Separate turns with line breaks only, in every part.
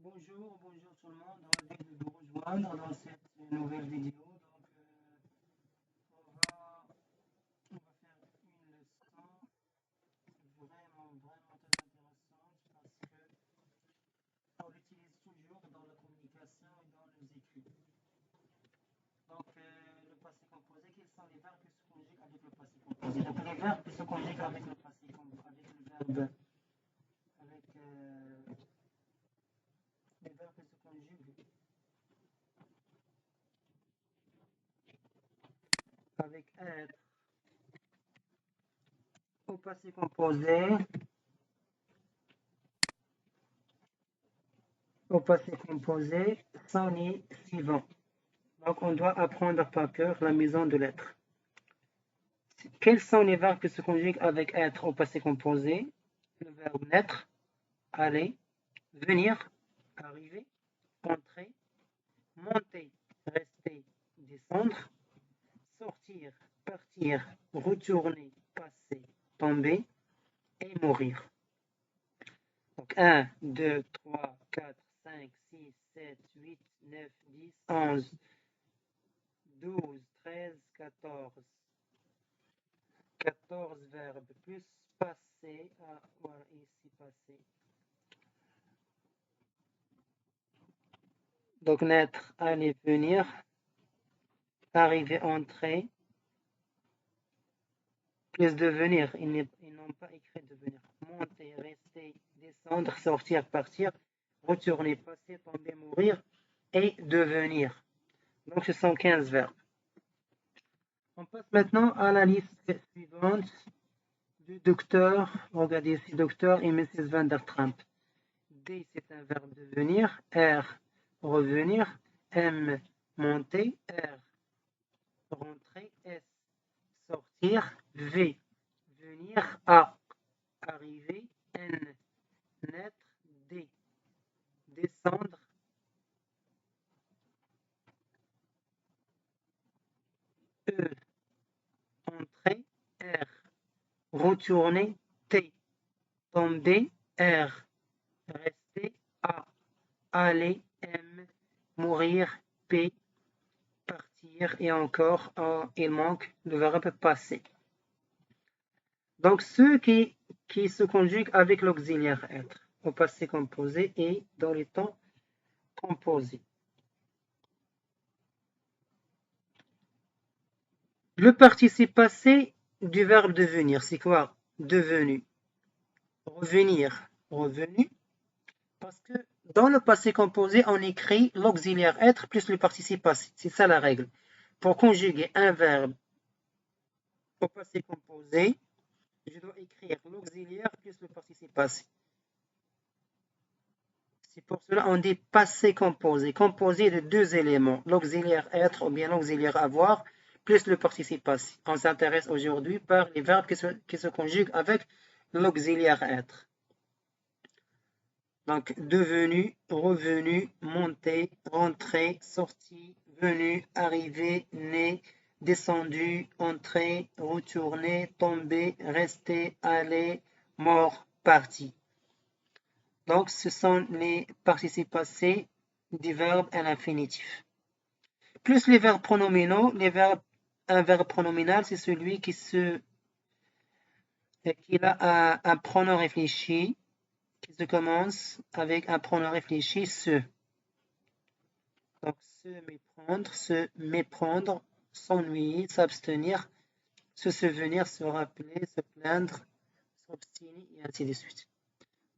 Bonjour tout le monde, ravi de vous rejoindre dans cette nouvelle vidéo. On va faire une leçon vraiment très intéressante parce qu'on l'utilise toujours dans la communication et dans nos écrits. Le passé composé, quels sont les verbes qui se conjuguent avec le passé composé? Donc, les verbes qui se conjuguent avec le passé composé, avec les verbes qui se conjuguent avec être au passé composé, sont les suivants. Donc, on doit apprendre par cœur la maison de l'être. Quels sont les verbes qui se conjuguent avec être au passé composé? Le verbe naître, aller, venir, arriver, entrer, monter, rester, descendre, sortir, partir, retourner, passer, tomber et mourir. Donc 1, 2, 3, 4, 5, 6, 7, 8, 9, 10, 11, 12, 13, 14. 14 verbes plus passé. Voilà, ici passé. Donc naître, aller, venir, arriver, entrer, plus devenir. Ils n'ont pas écrit devenir. Monter, rester, descendre, sortir, partir, retourner, passer, tomber, mourir et devenir. Donc ce sont 15 verbes. On passe maintenant à la liste suivante du docteur. Regardez ici, docteur et Mrs. Van der Tramp. D, c'est un verbe devenir. R, revenir. M, monter. R, rentrer. S, sortir. V, venir. A, arriver. N, naître. D, descendre. E, entrer. R, retourner. T, tomber. R, rester. A, aller. M, mourir. P, partir. Et encore, il manque le verbe passer. Donc, ceux qui se conjuguent avec l'auxiliaire être au passé composé et dans les temps composés. Le participe passé du verbe devenir, c'est quoi? Devenu. Revenir, revenu. Parce que dans le passé composé, on écrit l'auxiliaire être plus le participe passé. C'est ça la règle. Pour conjuguer un verbe au passé composé, je dois écrire l'auxiliaire plus le participe passé. C'est pour cela qu'on dit passé composé, composé de deux éléments, l'auxiliaire être ou bien l'auxiliaire avoir, plus le participe passé. On s'intéresse aujourd'hui par les verbes qui se conjuguent avec l'auxiliaire être. Donc, devenu, revenu, monté, rentré, sorti, venu, arrivé, né, descendu, entré, retourné, tombé, resté, allé, mort, parti. Donc, ce sont les participes passés du verbe à l'infinitif. Plus les verbes pronominaux, un verbe pronominal, c'est celui qui a un pronom réfléchi, qui se commence avec un pronom réfléchi, se. Donc, se méprendre, s'ennuyer, s'abstenir, se souvenir, se rappeler, se plaindre, s'obstiner, et ainsi de suite.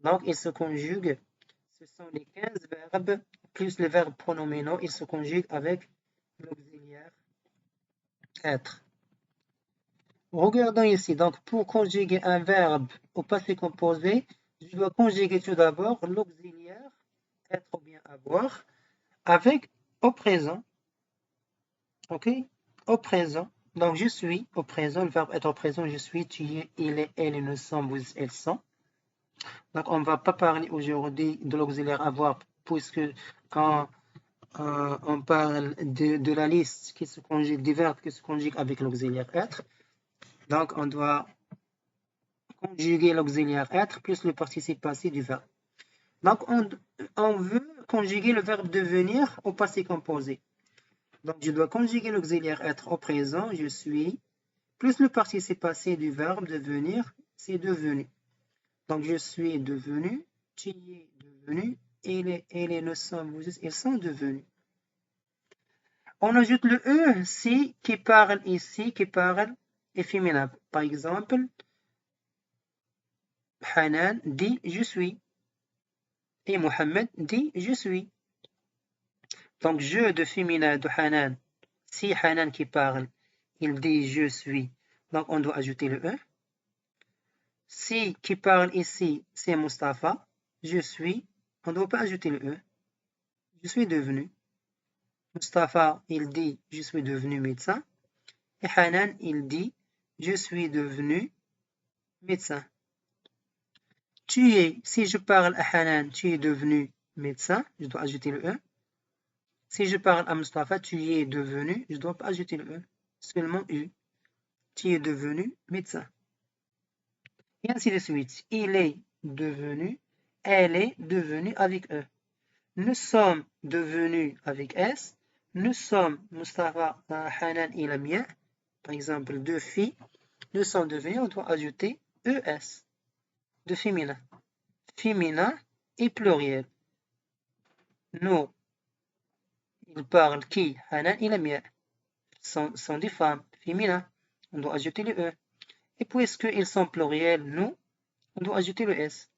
Donc, ils se conjuguent. Ce sont les 15 verbes, plus les verbes pronominaux, ils se conjuguent avec l'auxiliaire être. Regardons ici. Donc, pour conjuguer un verbe au passé composé, je dois conjuguer tout d'abord l'auxiliaire être ou bien avoir avec au présent. Ok? Au présent. Donc, je suis au présent. Le verbe être au présent, je suis, tu es, il est, elle, nous sommes, vous, elles sont. Donc, on ne va pas parler aujourd'hui de l'auxiliaire avoir, puisque quand on parle de la liste qui se conjugue, des verbes qui se conjuguent avec l'auxiliaire être. Donc, on doit conjuguer l'auxiliaire être plus le participe passé du verbe. Donc, on veut conjuguer le verbe devenir au passé composé. Donc, je dois conjuguer l'auxiliaire être au présent, je suis, plus le participe passé du verbe devenir, c'est devenu. Donc, je suis devenu, tu es devenu, et nous sommes, ils sont devenus. On ajoute le E, si, qui parle ici, qui parle est féminin. Par exemple, Hanan dit je suis. Et Mohamed dit je suis. Donc, je de féminin de Hanan. Si Hanan qui parle, il dit je suis. Donc, on doit ajouter le E. Si qui parle ici, c'est Mustafa. Je suis. On ne doit pas ajouter le E. Je suis devenu. Mustafa, il dit je suis devenu médecin. Et Hanan, il dit je suis devenu médecin. Tu es, si je parle à Hanan, tu es devenu médecin, je dois ajouter le E. Si je parle à Mustafa, tu es devenu, je ne dois pas ajouter le E, seulement U. Tu es devenu médecin. Et ainsi de suite. Il est devenu, elle est devenue avec E. Nous sommes devenus avec S. Nous sommes, Mustafa, Hanan et Lamia, par exemple, deux filles. Nous sommes devenus, on doit ajouter ES, de féminin. Féminin et pluriel. Nous, ils parlent qui? Hanan et Lamia. Sont des femmes féminines. On doit ajouter le E. Et puisqu'ils sont pluriels, nous, on doit ajouter le S.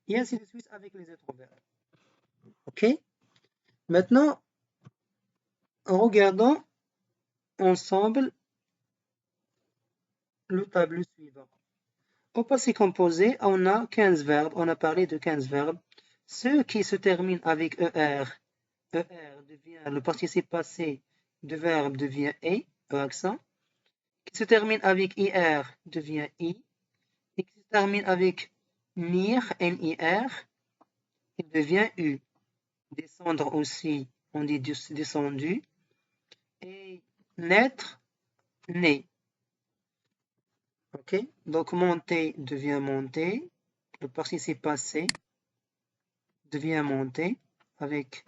Et ainsi de suite avec les autres verbes. OK? Maintenant, en regardant ensemble le tableau suivant. Au passé composé, on a 15 verbes. On a parlé de 15 verbes. Ceux qui se terminent avec ER, devient, le participe passé du verbe devient E accent. Qui se termine avec IR devient I. Et qui se termine avec NIR, NIR, il devient U. Descendre aussi, on dit descendu. Et naître, né. Ok? Donc monter devient monter. Le participe passé devient monter avec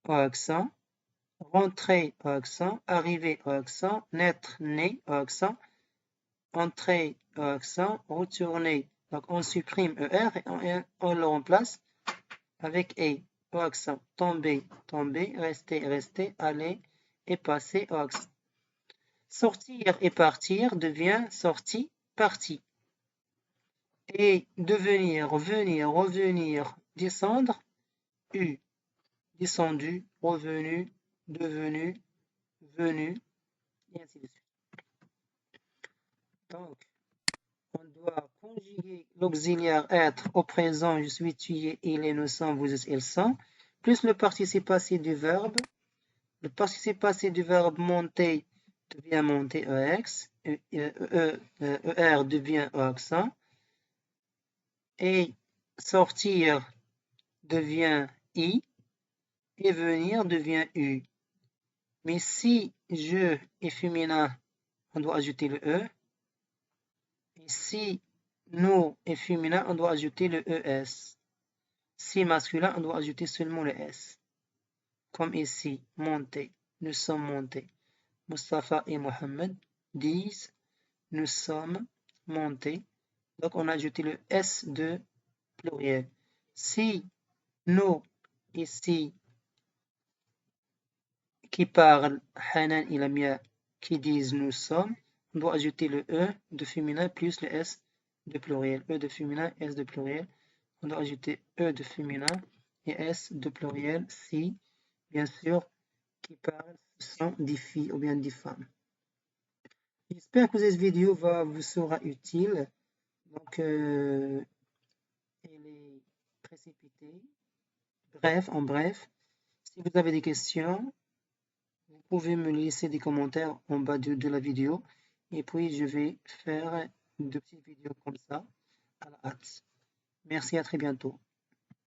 O accent. Rentrer O accent. Arriver O accent. Naître, né O accent. Entrer O accent. Retourner. Donc on supprime ER et on le remplace avec E. O accent. Tomber, tomber. Rester, rester. Aller et passer O accent. Sortir et partir devient sorti, parti. Et devenir, venir, revenir, descendre, U. Descendu, revenu, devenu, venu, et ainsi de suite. Donc, on doit conjuguer l'auxiliaire être au présent, je suis, tu es, il est, nous sommes, vous êtes, ils sont, plus le participe passé du verbe. Le participe passé du verbe monter devient monter EX, ER devient O accent, et sortir devient I, et venir devient U. Mais si je est féminin, on doit ajouter le E. Et si nous est féminin, on doit ajouter le ES. Si masculin, on doit ajouter seulement le S. Comme ici, monter, nous sommes montés. Mustafa et Mohamed disent nous sommes montés. Donc on a ajouté le S de pluriel. Si nous ici qui parlent Hanan et Lamia qui disent nous sommes, on doit ajouter le E de féminin plus le S de pluriel. E de féminin, S de pluriel. On doit ajouter E de féminin et S de pluriel si, bien sûr, qui parlent sont des filles ou bien des femmes. J'espère que cette vidéo vous sera utile. Donc, elle est précipitée. Bref, en bref, si vous avez des questions, vous pouvez me laisser des commentaires en bas de la vidéo. Et puis, je vais faire de petites vidéos comme ça à la hâte. Merci, à très bientôt.